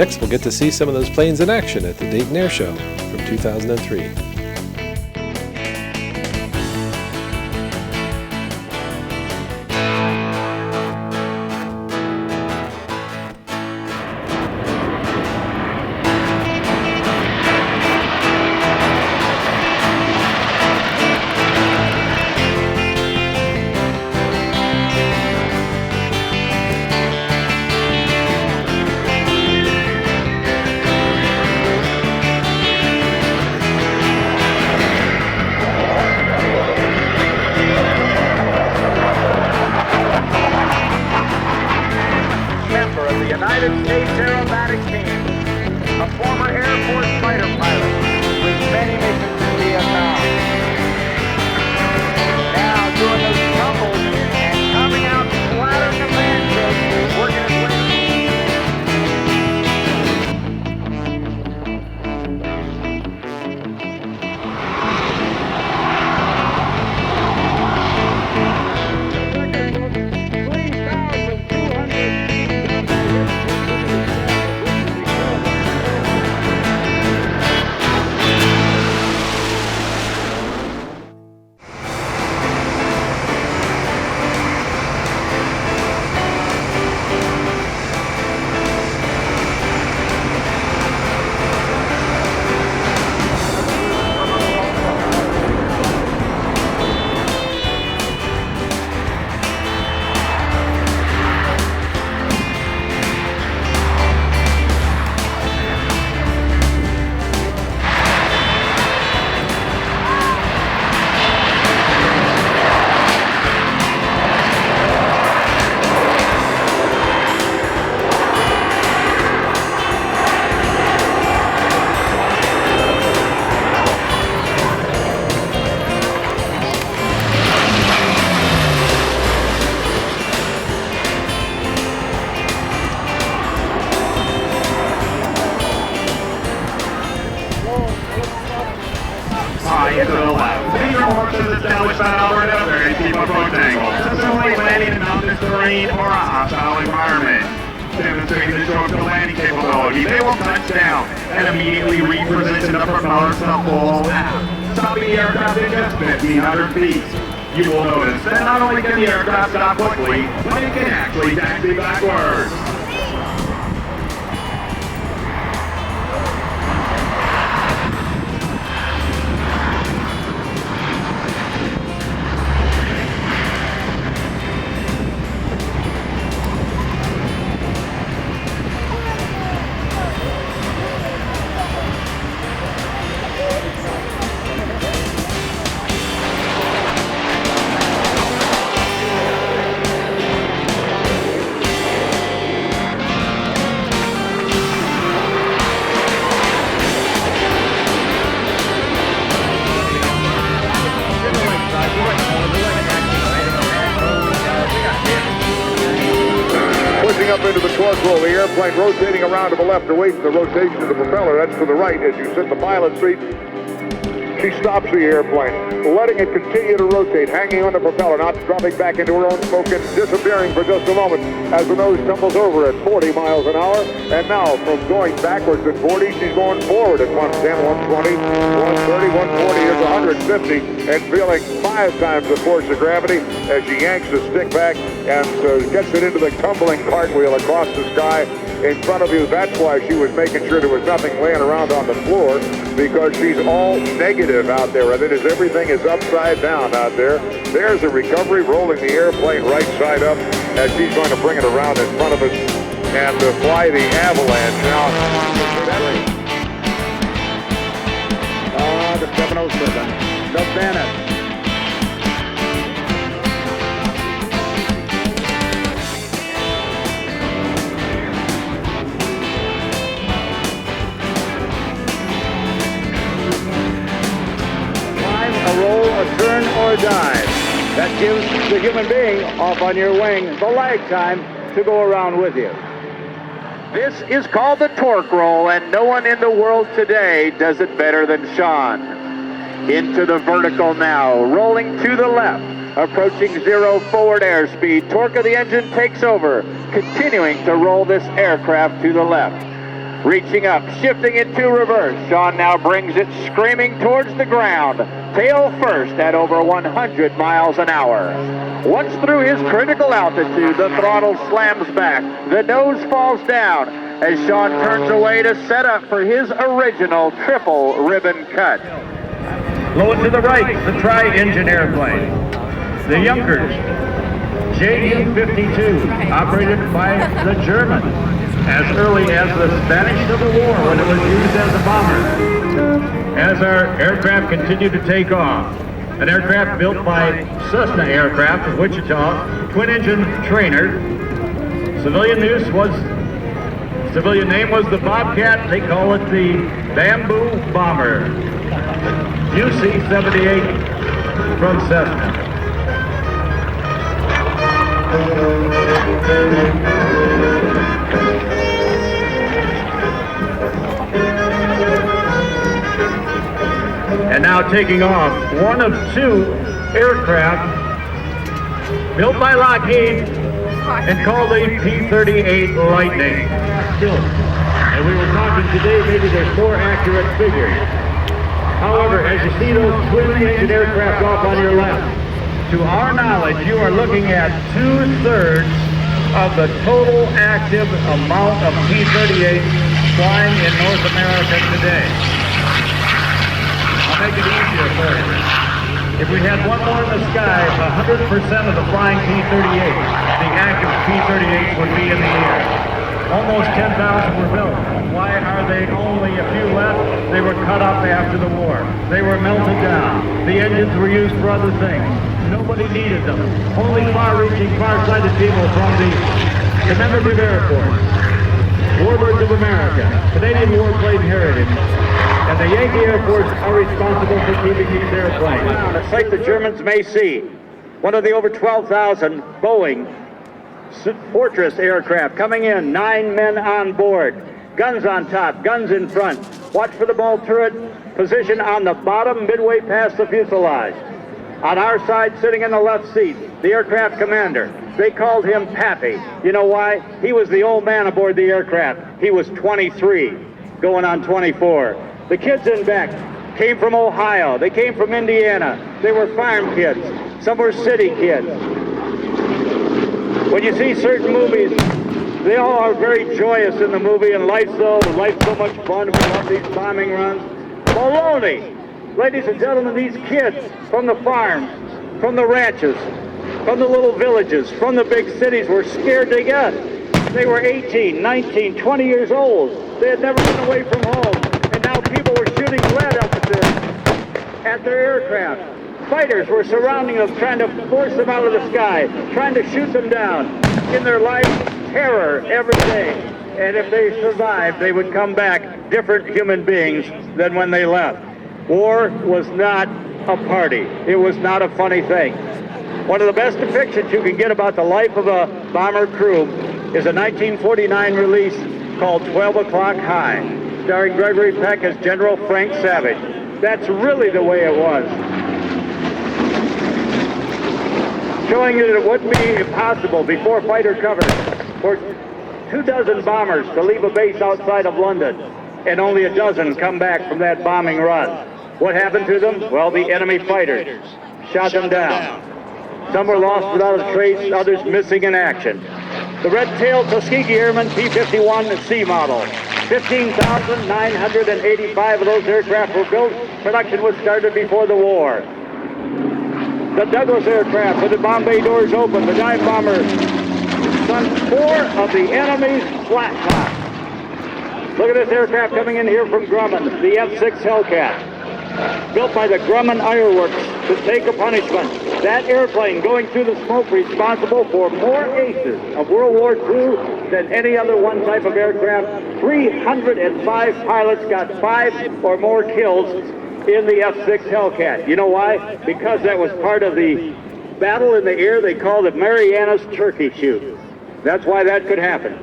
Next, we'll get to see some of those planes in action at the Dayton Air Show from 2003. United States Aerobatic Team, a former Air Force fighter pilot with many missions in Vietnam. Now doing those tumbles and coming out flat on the man, working his way. Into the left. Major horses established that hour at a very steep approach angle, presumably landing in mountainous terrain or a hostile environment. Demonstrating the stroke to landing capability, they will touch down and immediately reposition the propellers to full aft, stopping the aircraft at just 1,500 feet. You will notice that not only can the aircraft stop quickly, but it can actually taxi backwards. Up into the torque roll, the airplane rotating around to the left, away from the rotation of the propeller. That's to the right as you sit in the pilot seat. She stops the airplane, letting it continue to rotate, hanging on the propeller, not dropping back into her own smoke and disappearing for just a moment as the nose tumbles over at 40 miles an hour. And now, from going backwards at 40, she's going forward at 110, 120, 130, 140, here's 150, and feeling 5 times the force of gravity as she yanks the stick back and gets it into the tumbling cartwheel across the sky in front of you. That's why she was making sure there was nothing laying around on the floor, because she's all negative out there. And it is everything is upside down out there. There's a recovery, rolling the airplane right side up as she's going to bring it around in front of us and fly the avalanche. Now, the 707, the Bennett. A roll, a turn, or a dive. That gives the human being off on your wing the lag time to go around with you. This is called the torque roll, and no one in the world today does it better than Sean. Into the vertical now, rolling to the left, approaching zero forward airspeed. Torque of the engine takes over, continuing to roll this aircraft to the left. Reaching up, shifting into reverse. Sean now brings it screaming towards the ground. Tail first at over 100 miles an hour. Once through his critical altitude, the throttle slams back. The nose falls down as Sean turns away to set up for his original triple ribbon cut. Low to the right, the tri-engine airplane. The Junkers, JU-52, operated by the Germans as early as the Spanish Civil War when it was used as a bomber. As our aircraft continued to take off, an aircraft built by Cessna Aircraft of Wichita, twin-engine trainer. Civilian name was the Bobcat. They call it the Bamboo Bomber. UC-78 from Cessna. And now taking off, one of two aircraft built by Lockheed and called a P-38 Lightning. And we were talking today, maybe there's more accurate figures. However, as you see those twin-engine aircraft off on your left, to our knowledge, you are looking at 2/3 of the total active amount of P-38 flying in North America today. I'll make it easier for you. If we had one more in the sky, 100% of the flying P-38, the active P-38s would be in the air. Almost 10,000 were built. Why are they only a few left? They were cut up after the war. They were melted down. The engines were used for other things. Nobody needed them. Only far-reaching, far-sighted people from the commemorative Air Force, Warbirds of America, Canadian warplane heritage, and the Yankee Air Force are responsible for keeping these airplanes. A sight the Germans may see. One of the over 12,000 Boeing Fortress aircraft coming in, 9 men on board, guns on top, guns in front. Watch for the ball turret, position on the bottom, midway past the fuselage. On our side, sitting in the left seat, the aircraft commander. They called him Pappy. You know why? He was the old man aboard the aircraft. He was 23, going on 24. The kids in back came from Ohio. They came from Indiana. They were farm kids. Some were city kids. When you see certain movies, they all are very joyous in the movie, and life's so much fun. We love these bombing runs. Baloney! Ladies and gentlemen, these kids from the farms, from the ranches, from the little villages, from the big cities were scared to death. They were 18, 19, 20 years old. They had never been away from home, and now people were shooting lead up at their aircraft. Fighters were surrounding them, trying to force them out of the sky, trying to shoot them down. In their life, terror every day. And if they survived, they would come back different human beings than when they left. War was not a party. It was not a funny thing. One of the best depictions you can get about the life of a bomber crew is a 1949 release called 12 O'Clock High, starring Gregory Peck as General Frank Savage. That's really the way it was. Showing you that it wouldn't be impossible before fighter cover for 24 bombers to leave a base outside of London, and only a dozen come back from that bombing run. What happened to them? Well, the enemy fighters shot them down. Some were lost without a trace, others missing in action. The red-tailed Tuskegee Airman P-51 C model. 15,985 of those aircraft were built. Production was started before the war. The Douglas aircraft with the bomb bay doors open, the dive bomber sunk 4 of the enemy's flat tops. Look at this aircraft coming in here from Grumman, the F-6 Hellcat, built by the Grumman Iron Works to take a punishment. That airplane going through the smoke responsible for more aces of World War II than any other one type of aircraft. 305 pilots got 5 or more kills in the F-6 Hellcat. You know why? Because that was part of the battle in the air they called it Mariana's Turkey Shoot. That's why that could happen.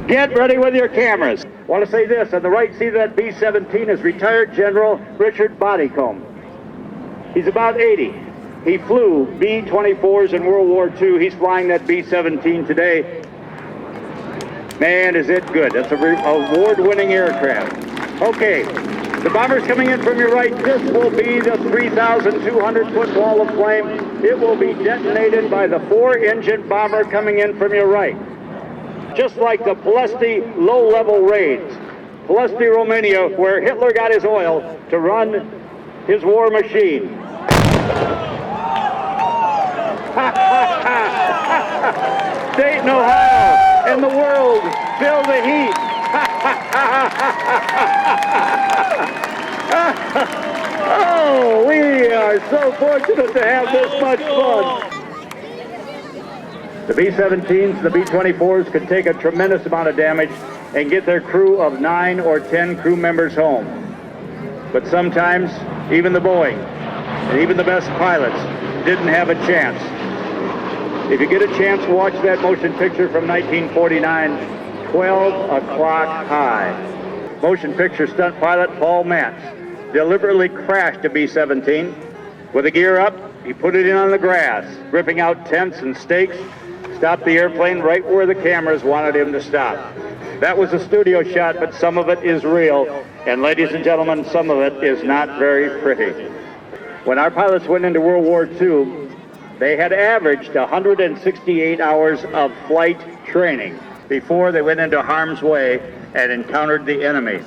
Get ready with your cameras. I want to say this, on the right seat of that B-17 is retired General Richard Bodycomb. He's about 80. He flew B-24s in World War II. He's flying that B-17 today. Man, is it good. That's a award-winning aircraft. Okay, the bomber's coming in from your right. This will be the 3,200-foot wall of flame. It will be detonated by the 4-engine bomber coming in from your right. Just like the Pulesti low-level raids. Pulesti, Romania, where Hitler got his oil to run his war machine. Dayton, Ohio, and the world, feel the heat. Oh, we are so fortunate to have this much fun. The B-17s, the B-24s could take a tremendous amount of damage and get their crew of 9 or 10 crew members home. But sometimes, even the Boeing and even the best pilots didn't have a chance. If you get a chance to watch that motion picture from 1949, 12 O'Clock High. Motion picture stunt pilot Paul Mantz deliberately crashed a B-17. With the gear up, he put it in on the grass, ripping out tents and stakes, stopped the airplane right where the cameras wanted him to stop. That was a studio shot, but some of it is real, and ladies and gentlemen, some of it is not very pretty. When our pilots went into World War II, they had averaged 168 hours of flight training before they went into harm's way and encountered the enemy.